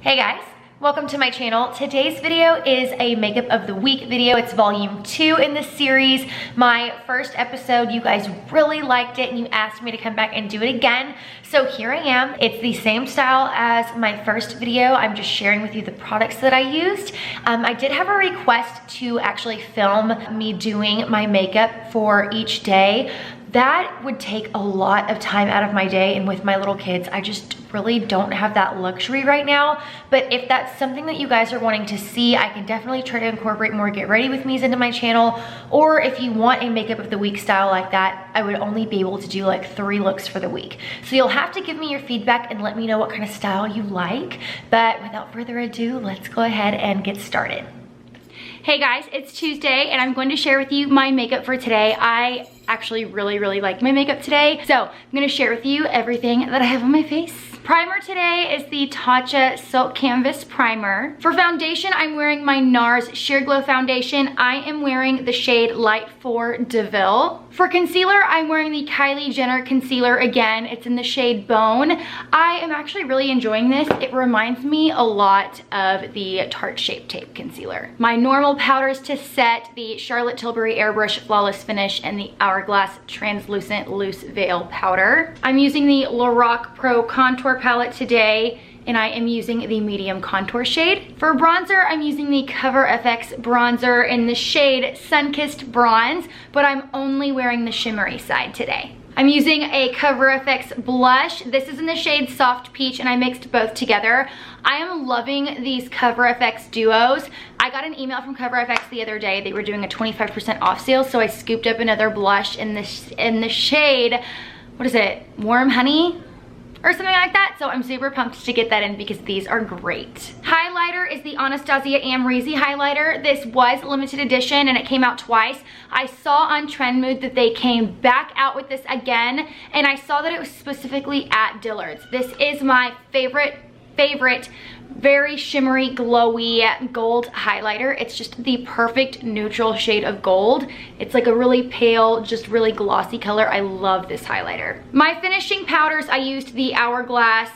Hey guys, welcome to my channel. Today's video is a makeup of the week video. It's volume 2 in this series. My first episode, you guys really liked it and you asked me to come back and do it again. So here I am. It's the same style as my first video. I'm just sharing with you the products that I used. I did have a request to actually film me doing my makeup for each day. That would take a lot of time out of my day, and with my little kids, I just really don't have that luxury right now. But if that's something that you guys are wanting to see, I can definitely try to incorporate more get ready with me's into my channel. Or if you want a makeup of the week style like that, I would only be able to do like 3 looks for the week. So you'll have to give me your feedback and let me know what kind of style you like. But without further ado, let's go ahead and get started. Hey guys, it's Tuesday and I'm going to share with you my makeup for today. I actually really like my makeup today. So I'm gonna share with you everything that I have on my face. Primer today is the Tatcha Silk Canvas Primer. For foundation, I'm wearing my NARS Sheer Glow Foundation. I am wearing the shade Light 4 DeVille. For concealer, I'm wearing the Kylie Jenner Concealer again. It's in the shade Bone. I am actually really enjoying this. It reminds me a lot of the Tarte Shape Tape Concealer. My normal powders to set, the Charlotte Tilbury Airbrush Flawless Finish and the Hourglass Translucent Loose Veil Powder. I'm using the Lorac Pro Contour Palette today, and I am using the medium contour shade. For bronzer, I'm using the Cover FX bronzer in the shade Sunkissed Bronze, but I'm only wearing the shimmery side today. I'm using a Cover FX blush. This is in the shade Soft Peach, and I mixed both together. I am loving these Cover FX duos. I got an email from Cover FX the other day. They were doing a 25% off sale, so I scooped up another blush in the shade, what is it, Warm Honey? Or something like that. So I'm super pumped to get that in because these are great. Highlighter is the Anastasia Amrezy highlighter. This was limited edition and it came out twice. I saw on Trend Mood that they came back out with this again, and I saw that it was specifically at Dillard's. This is my favorite very shimmery, glowy gold highlighter. It's just the perfect neutral shade of gold. It's like a really pale, just really glossy color. I love this highlighter. My finishing powders, I used the Hourglass.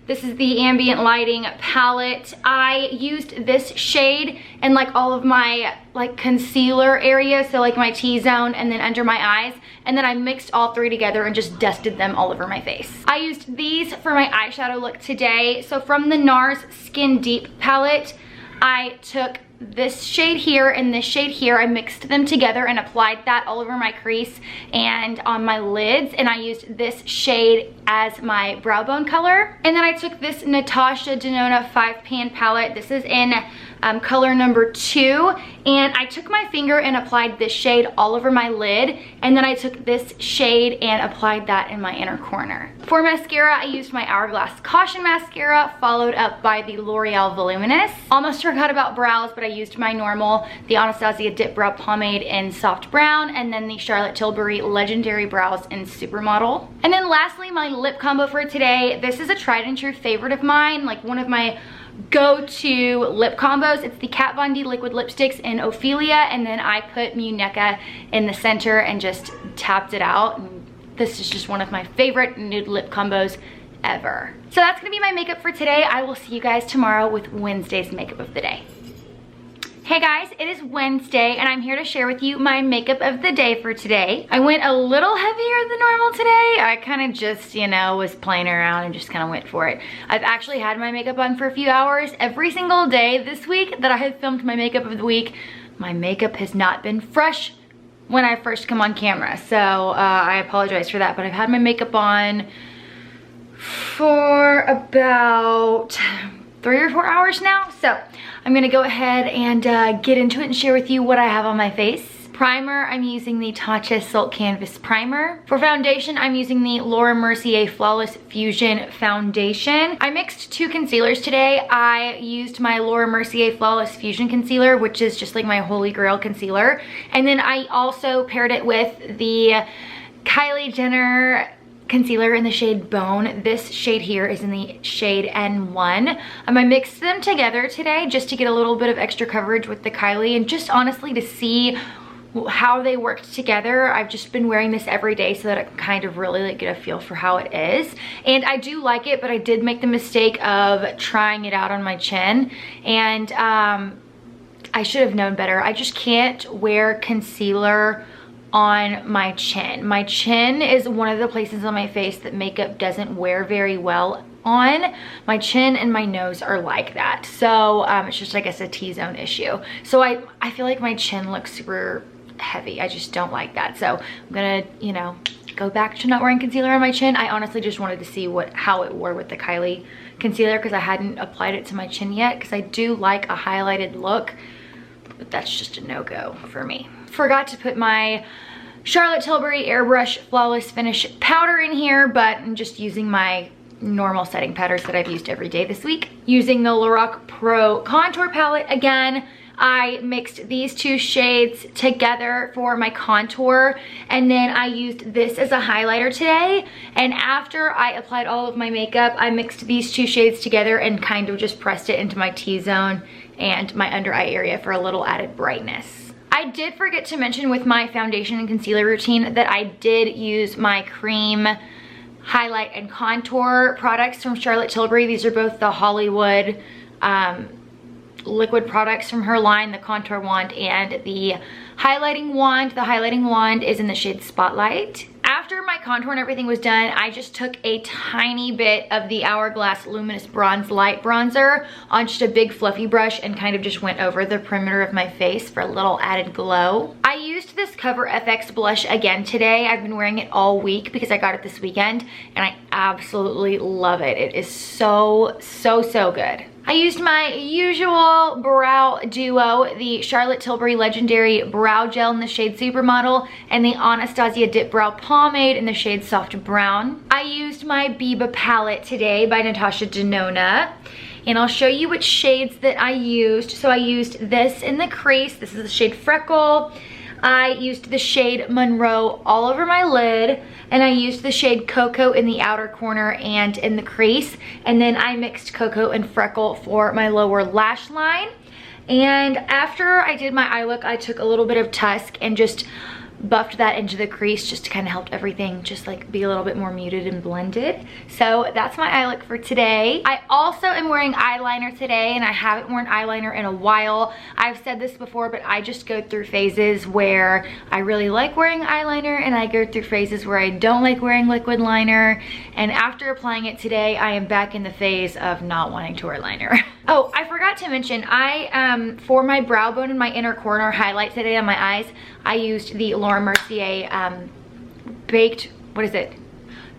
This is the Ambient Lighting palette. I used this shade in like all of my like concealer area, so like my T-zone and then under my eyes, and then I mixed all 3 together and just dusted them all over my face. I used these for my eyeshadow look today. So from the NARS Skin Deep palette, I took this shade here and this shade here. I mixed them together and applied that all over my crease and on my lids, and I used this shade as my brow bone color. And then I took this Natasha Denona 5-pan palette. This is in color number 2, and I took my finger and applied this shade all over my lid, and then I took this shade and applied that in my inner corner. For mascara, I used my Hourglass Caution Mascara, followed up by the L'Oreal Voluminous. Almost forgot about brows, but I used my normal, the Anastasia Dip Brow Pomade in Soft Brown, and then the Charlotte Tilbury Legendary Brows in Supermodel. And then lastly, my lip combo for today. This is a tried and true favorite of mine, like one of my go-to lip combos. It's the Kat Von D liquid lipsticks in Ophelia, and then I put Muneka in the center and just tapped it out. And this is just one of my favorite nude lip combos ever. So that's gonna be my makeup for today. I will see you guys tomorrow with Wednesday's makeup of the day. Hey guys, it is Wednesday and I'm here to share with you my makeup of the day for today. I went a little heavier than normal today. I kind of just, you know, was playing around and just kind of went for it. I've actually had my makeup on for a few hours every single day this week that I have filmed my makeup of the week. My makeup has not been fresh when I first come on camera, so I apologize for that, but I've had my makeup on for about 3 or 4 hours now. So I'm gonna go ahead and get into it and share with you what I have on my face. Primer, I'm using the Tatcha Silk Canvas Primer. For foundation, I'm using the Laura Mercier Flawless Fusion Foundation. I mixed 2 concealers today. I used my Laura Mercier Flawless Fusion Concealer, which is just like my holy grail concealer. And then I also paired it with the Kylie Jenner concealer in the shade Bone. This shade here is in the shade N1. I mixed them together today just to get a little bit of extra coverage with the Kylie and just honestly to see how they worked together. I've just been wearing this every day so that I can kind of really like get a feel for how it is. And I do like it, but I did make the mistake of trying it out on my chin, and I should have known better. I just can't wear concealer on my chin. My chin is one of the places on my face that makeup doesn't wear very well on. My chin and my nose are like that. So it's just, I guess, a T-zone issue. So I feel like my chin looks super heavy. I just don't like that. So I'm gonna, you know, go back to not wearing concealer on my chin. I honestly just wanted to see how it wore with the Kylie concealer because I hadn't applied it to my chin yet, because I do like a highlighted look, but that's just a no-go for me. Forgot to put my Charlotte Tilbury Airbrush Flawless Finish powder in here, but I'm just using my normal setting powders that I've used every day this week. Using the Lorac Pro Contour Palette again. I mixed these two shades together for my contour, and then I used this as a highlighter today. And after I applied all of my makeup, I mixed these two shades together and kind of just pressed it into my T-zone and my under eye area for a little added brightness. I did forget to mention with my foundation and concealer routine that I did use my cream highlight and contour products from Charlotte Tilbury. These are both the Hollywood liquid products from her line, the contour wand and the highlighting wand. The highlighting wand is in the shade Spotlight. After my contour and everything was done, I just took a tiny bit of the Hourglass Luminous Bronze Light Bronzer on just a big fluffy brush and kind of just went over the perimeter of my face for a little added glow. I used this Cover FX blush again today. I've been wearing it all week because I got it this weekend, and I absolutely love it. It is so, so, so good. I used my usual brow duo, the Charlotte Tilbury Legendary Brow Gel in the shade Supermodel and the Anastasia Dip Brow Pomade in the shade Soft Brown. I used my Biba palette today by Natasha Denona, and I'll show you which shades that I used. So I used this in the crease. This is the shade Freckle. I used the shade Monroe all over my lid, and I used the shade Cocoa in the outer corner and in the crease, and then I mixed Cocoa and Freckle for my lower lash line. And after I did my eye look, I took a little bit of Tusk and just buffed that into the crease just to kind of help everything just like be a little bit more muted and blended. So that's my eye look for today. I also am wearing eyeliner today, and I haven't worn eyeliner in a while. I've said this before, but I just go through phases where I really like wearing eyeliner, and I go through phases where I don't like wearing liquid liner. And after applying it today, I am back in the phase of not wanting to wear liner. Oh, I forgot to mention, for my brow bone and my inner corner highlight today on my eyes, I used the Laura Mercier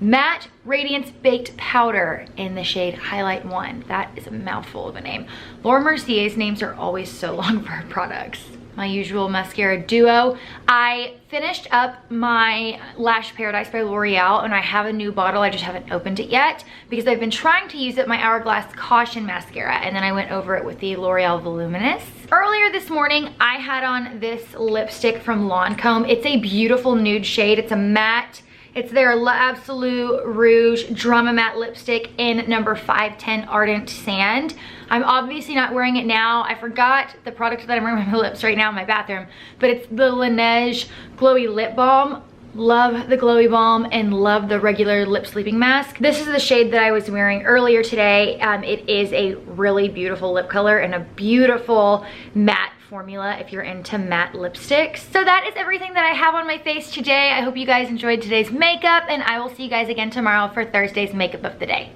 Matte Radiance Baked Powder in the shade Highlight 1. That is a mouthful of a name. Laura Mercier's names are always so long for her products. My usual mascara duo. I finished up my Lash Paradise by L'Oreal, and I have a new bottle. I just haven't opened it yet because I've been trying to use it, my Hourglass Caution mascara, and then I went over it with the L'Oreal Voluminous. Earlier this morning, I had on this lipstick from Lancome. It's a beautiful nude shade. It's a matte. It's their L'Absolu Rouge Drama Matte Lipstick in number 510 Ardent Sand. I'm obviously not wearing it now. I forgot the product that I'm wearing on my lips right now in my bathroom, but it's the Laneige Glowy Lip Balm. Love the Glowy Balm and love the regular lip sleeping mask. This is the shade that I was wearing earlier today. It is a really beautiful lip color and a beautiful matte formula if you're into matte lipsticks. So that is everything that I have on my face today. I hope you guys enjoyed today's makeup, and I will see you guys again tomorrow for Thursday's makeup of the day.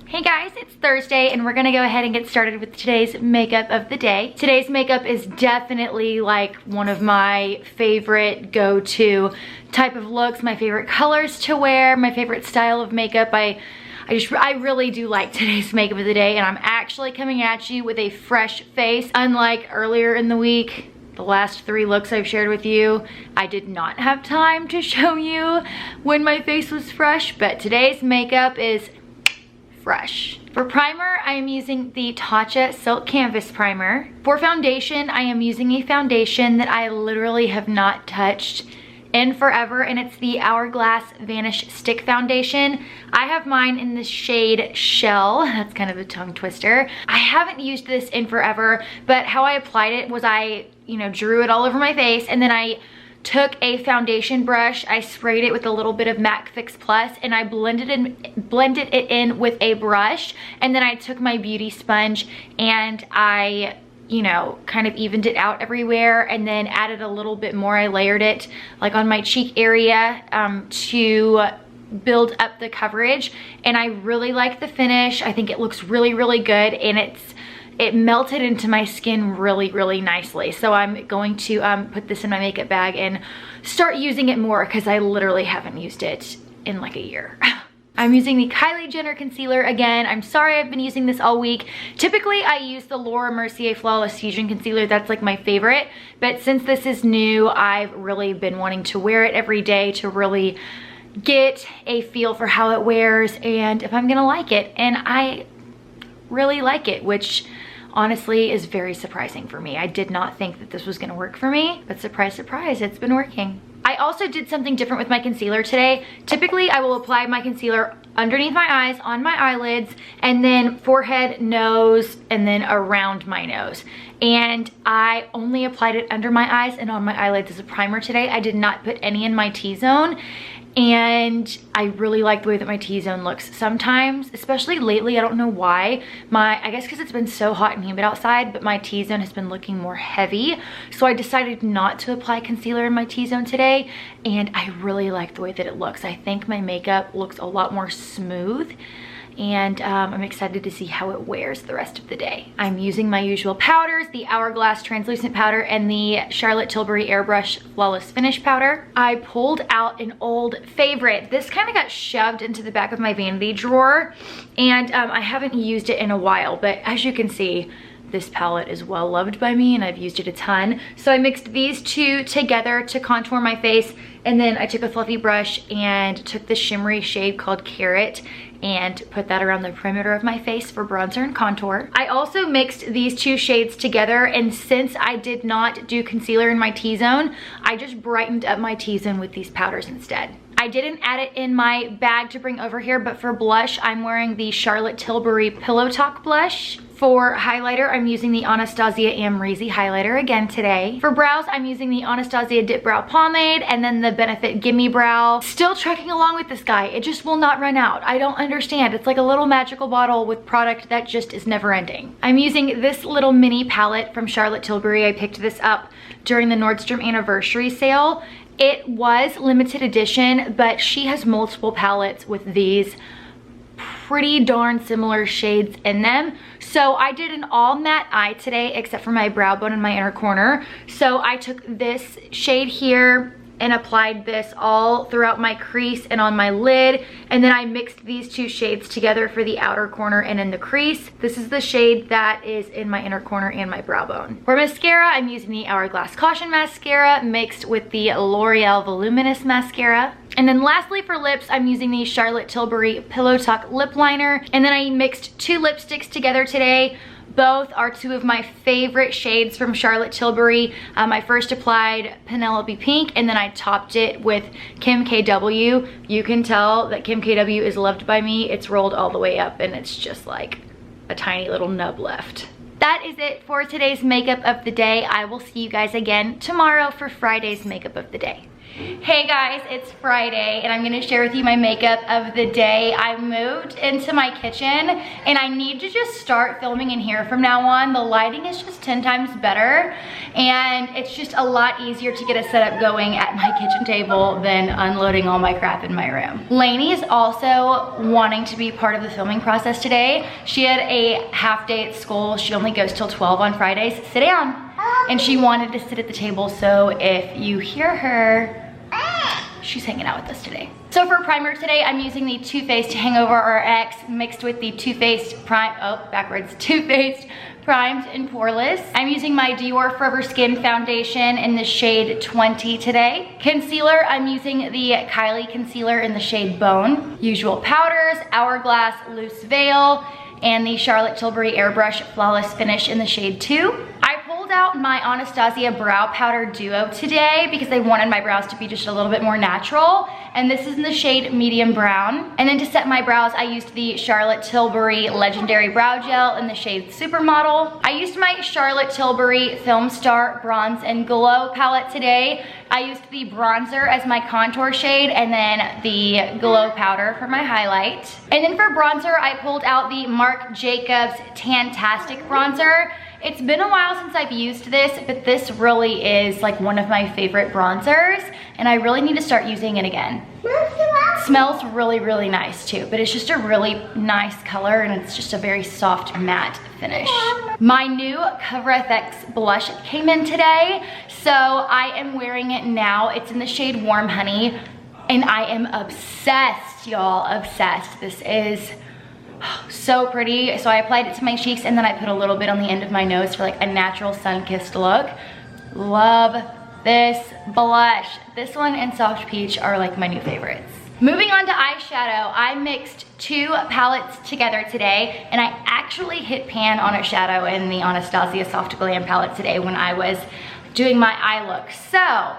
Hey guys, it's Thursday, and we're gonna go ahead and get started with today's makeup of the day. Today's makeup is definitely like one of my favorite go-to type of looks, my favorite colors to wear, my favorite style of makeup. I really do like today's makeup of the day, and I'm actually coming at you with a fresh face. Unlike earlier in the week, the last 3 looks I've shared with you, I did not have time to show you when my face was fresh, but today's makeup is fresh. For primer, I am using the Tatcha Silk Canvas Primer. For foundation, I am using a foundation that I literally have not touched in Forever, and it's the Hourglass Vanish Stick Foundation. I have mine in the shade Shell. That's kind of a tongue twister. I haven't used this in forever, but how I applied it was I, drew it all over my face, and then I took a foundation brush, I sprayed it with a little bit of MAC Fix Plus, and I blended it in with a brush, and then I took my beauty sponge and I kind of evened it out everywhere, and then added a little bit more. I layered it like on my cheek area to build up the coverage, and I really like the finish. I think it looks really, really good, and it melted into my skin really, really nicely. So I'm going to put this in my makeup bag and start using it more, because I literally haven't used it in like a year. I'm using the Kylie Jenner concealer again. I'm sorry I've been using this all week. Typically I use the Laura Mercier Flawless Fusion Concealer. That's like my favorite. But since this is new, I've really been wanting to wear it every day to really get a feel for how it wears and if I'm gonna like it. And I really like it, which honestly is very surprising for me. I did not think that this was gonna work for me, but surprise, surprise, it's been working. I also did something different with my concealer today. Typically, I will apply my concealer underneath my eyes, on my eyelids, and then forehead, nose, and then around my nose. And I only applied it under my eyes and on my eyelids as a primer today. I did not put any in my T-zone. And I really like the way that my T-zone looks sometimes, especially lately. I don't know why. I guess because it's been so hot and humid outside, but my T-zone has been looking more heavy. So I decided not to apply concealer in my T-zone today, and I really like the way that it looks. I think my makeup looks a lot more smooth, and I'm excited to see how it wears the rest of the day. I'm using my usual powders, the Hourglass Translucent Powder and the Charlotte Tilbury Airbrush Flawless Finish Powder. I pulled out an old favorite. This kind of got shoved into the back of my vanity drawer, and I haven't used it in a while, but as you can see, this palette is well loved by me and I've used it a ton. So I mixed these two together to contour my face, and then I took a fluffy brush and took this shimmery shade called Carrot and put that around the perimeter of my face for bronzer and contour. I also mixed these two shades together, and since I did not do concealer in my T-zone, I just brightened up my T-zone with these powders instead. I didn't add it in my bag to bring over here, but for blush, I'm wearing the Charlotte Tilbury Pillow Talk blush. For highlighter, I'm using the Anastasia Amrezy highlighter again today. For brows, I'm using the Anastasia Dip Brow Pomade and then the Benefit Gimme Brow. Still trucking along with this guy. It just will not run out. I don't understand. It's like a little magical bottle with product that just is never ending. I'm using this little mini palette from Charlotte Tilbury. I picked this up during the Nordstrom anniversary sale. It was limited edition, but she has multiple palettes with these pretty darn similar shades in them. So I did an all matte eye today except for my brow bone and my inner corner. So I took this shade here and applied this all throughout my crease and on my lid, and then I mixed these two shades together for the outer corner and in the crease. This is the shade that is in my inner corner and my brow bone. For mascara, I'm using the Hourglass Caution Mascara mixed with the L'Oreal Voluminous Mascara. And then lastly for lips, I'm using the Charlotte Tilbury Pillow Talk Lip Liner. And then I mixed two lipsticks together today. Both are two of my favorite shades from Charlotte Tilbury. I first applied Penelope Pink, and then I topped it with Kim KW. You can tell that Kim KW is loved by me. It's rolled all the way up, and it's just like a tiny little nub left. That is it for today's makeup of the day. I will see you guys again tomorrow for Friday's makeup of the day. Hey guys, it's Friday and I'm gonna share with you my makeup of the day. I moved into my kitchen and I need to just start filming in here from now on. The lighting is just 10 times better and it's just a lot easier to get a setup going at my kitchen table than unloading all my crap in my room. Lainey is also wanting to be part of the filming process today. She had a half day at school. She only goes till 12 on Fridays. Sit down. And she wanted to sit at the table, so if you hear her, she's hanging out with us today. So for primer today, I'm using the Too Faced Hangover RX mixed with the Too Faced Too Faced Primed and Poreless. I'm using my Dior Forever Skin Foundation in the shade 20 today. Concealer, I'm using the Kylie Concealer in the shade Bone. Usual powders, Hourglass Loose Veil, and the Charlotte Tilbury Airbrush Flawless Finish in the shade 2. I pulled pulled out my Anastasia Brow Powder Duo today because I wanted my brows to be just a little bit more natural. And this is in the shade Medium Brown. And then to set my brows, I used the Charlotte Tilbury Legendary Brow Gel in the shade Supermodel. I used my Charlotte Tilbury Film Star Bronze and Glow palette today. I used the bronzer as my contour shade and then the glow powder for my highlight. And then for bronzer, I pulled out the Marc Jacobs Tantastic Bronzer. It's been a while since I've used this, but this really is like one of my favorite bronzers, and I really need to start using it again. It smells really, really nice too, but it's just a really nice color, and it's just a very soft matte finish. My new Cover FX blush came in today, so I am wearing it now. It's in the shade Warm Honey, and I am obsessed, y'all, obsessed. This is so pretty. So I applied it to my cheeks, and then I put a little bit on the end of my nose for like a natural sun-kissed look. Love this blush. This one and Soft Peach are like my new favorites. Moving on to eyeshadow, I mixed two palettes together today, and I actually hit pan on a shadow in the Anastasia Soft Glam palette today when I was doing my eye look. So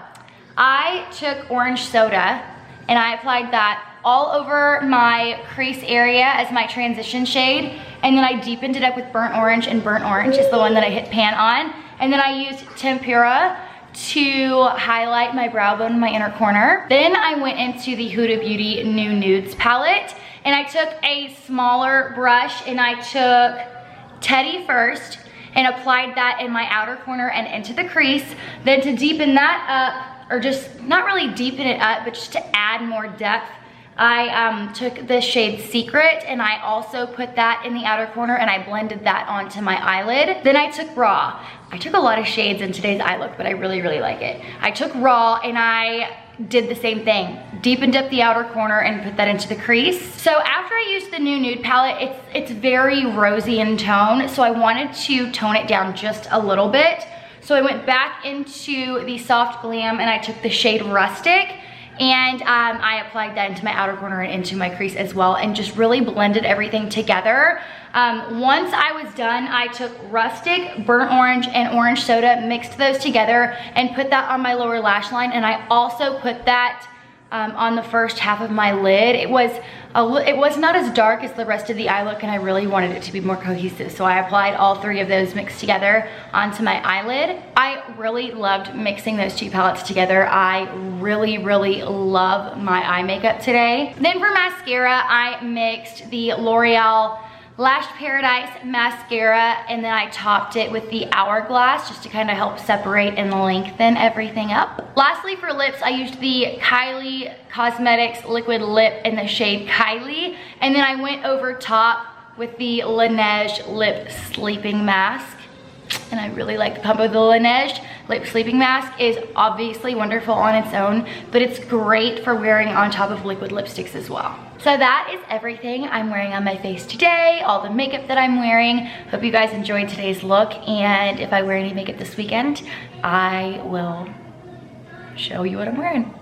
I took Orange Soda and I applied that all over my crease area as my transition shade, and then I deepened it up with Burnt Orange, and Burnt Orange is the one that I hit pan on. And then I used Tempera to highlight my brow bone in my inner corner. Then I went into the Huda Beauty New Nudes palette, and I took a smaller brush and I took Teddy first and applied that in my outer corner and into the crease. Then to deepen that up, or just not really deepen it up, but just to add more depth, I took the shade Secret, and I also put that in the outer corner, and I blended that onto my eyelid. Then I took Raw. I took a lot of shades in today's eye look, but I really, really like it. I took Raw and I did the same thing. Deepened up the outer corner and put that into the crease. So after I used the new nude palette, it's very rosy in tone, so I wanted to tone it down just a little bit. So I went back into the Soft Glam and I took the shade Rustic, and I applied that into my outer corner and into my crease as well, and just really blended everything together. Once I was done, I took Rustic, Burnt Orange, and Orange Soda, mixed those together, and put that on my lower lash line, and I also put that on the first half of my lid. It was not as dark as the rest of the eye look, and I really wanted it to be more cohesive, so I applied all three of those mixed together onto my eyelid. I really loved mixing those two palettes together. I really, really love my eye makeup today. Then for mascara, I mixed the L'Oreal Lash Paradise mascara, and then I topped it with the Hourglass just to kind of help separate and lengthen everything up. Lastly, for lips, I used the Kylie Cosmetics liquid lip in the shade Kylie, and then I went over top with the Laneige lip sleeping mask. And I really like the combo. The Laneige lip sleeping mask is obviously wonderful on its own, but it's great for wearing on top of liquid lipsticks as well. So that is everything I'm wearing on my face today, all the makeup that I'm wearing. Hope you guys enjoyed today's look, and if I wear any makeup this weekend, I will show you what I'm wearing.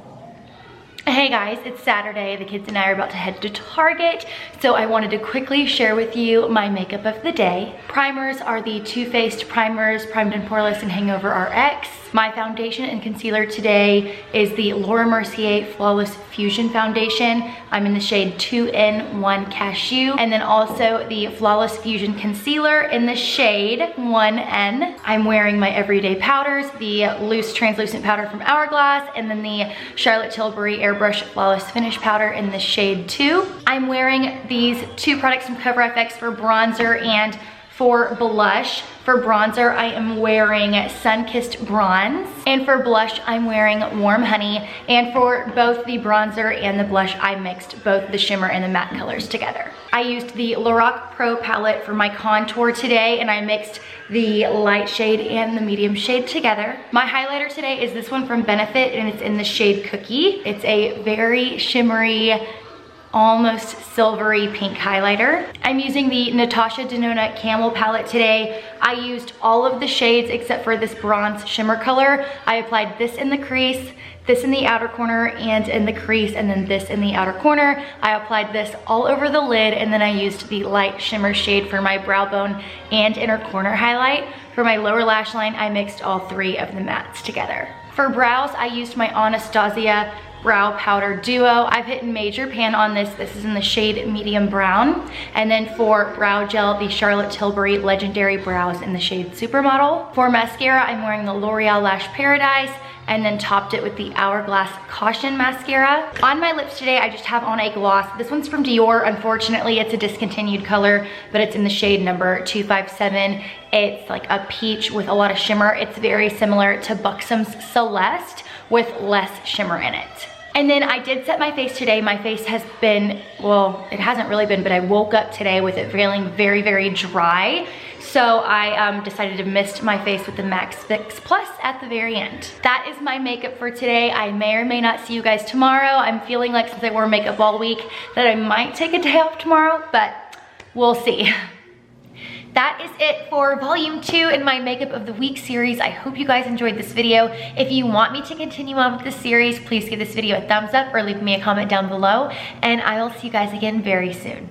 Hey guys, it's Saturday. The kids and I are about to head to Target, so I wanted to quickly share with you my makeup of the day. Primers are the Too Faced Primers Primed and Poreless and Hangover RX. My foundation and concealer today is the Laura Mercier Flawless Fusion Foundation. I'm in the shade 2N1 Cashew, and then also the Flawless Fusion Concealer in the shade 1N. I'm wearing my everyday powders, the loose translucent powder from Hourglass, and then the Charlotte Tilbury Airbrush Flawless Finish Powder in the shade 2. I'm wearing these two products from Cover FX for bronzer and for blush. For bronzer, I am wearing Sun-Kissed Bronze, and for blush, I'm wearing Warm Honey. And for both the bronzer and the blush, I mixed both the shimmer and the matte colors together. I used the Lorac Pro palette for my contour today, and I mixed the light shade and the medium shade together. My highlighter today is this one from Benefit, and it's in the shade Cookie. It's a very shimmery, almost silvery pink highlighter. I'm using the Natasha Denona Camel palette today. I used all of the shades except for this bronze shimmer color. I applied this in the crease, this in the outer corner and in the crease, and then this in the outer corner. I applied this all over the lid, and then I used the light shimmer shade for my brow bone and inner corner highlight. For my lower lash line, I mixed all three of the mattes together. For brows, I used my Anastasia Brow Powder Duo. I've hit major pan on this. This is in the shade medium brown. And then for brow gel, the Charlotte Tilbury Legendary Brows in the shade Supermodel. For mascara, I'm wearing the L'Oreal Lash Paradise, and then topped it with the Hourglass Caution Mascara. On my lips today, I just have on a gloss. This one's from Dior. Unfortunately, it's a discontinued color, but it's in the shade number 257. It's like a peach with a lot of shimmer. It's very similar to Buxom's Celeste with less shimmer in it. And then I did set my face today. My face has been, well, it hasn't really been, but I woke up today with it feeling very, very dry. So I decided to mist my face with the Max Fix Plus at the very end. That is my makeup for today. I may or may not see you guys tomorrow. I'm feeling like since I wore makeup all week that I might take a day off tomorrow, but we'll see. That is it for volume 2 in my makeup of the week series. I hope you guys enjoyed this video. If you want me to continue on with this series, please give this video a thumbs up or leave me a comment down below, and I will see you guys again very soon.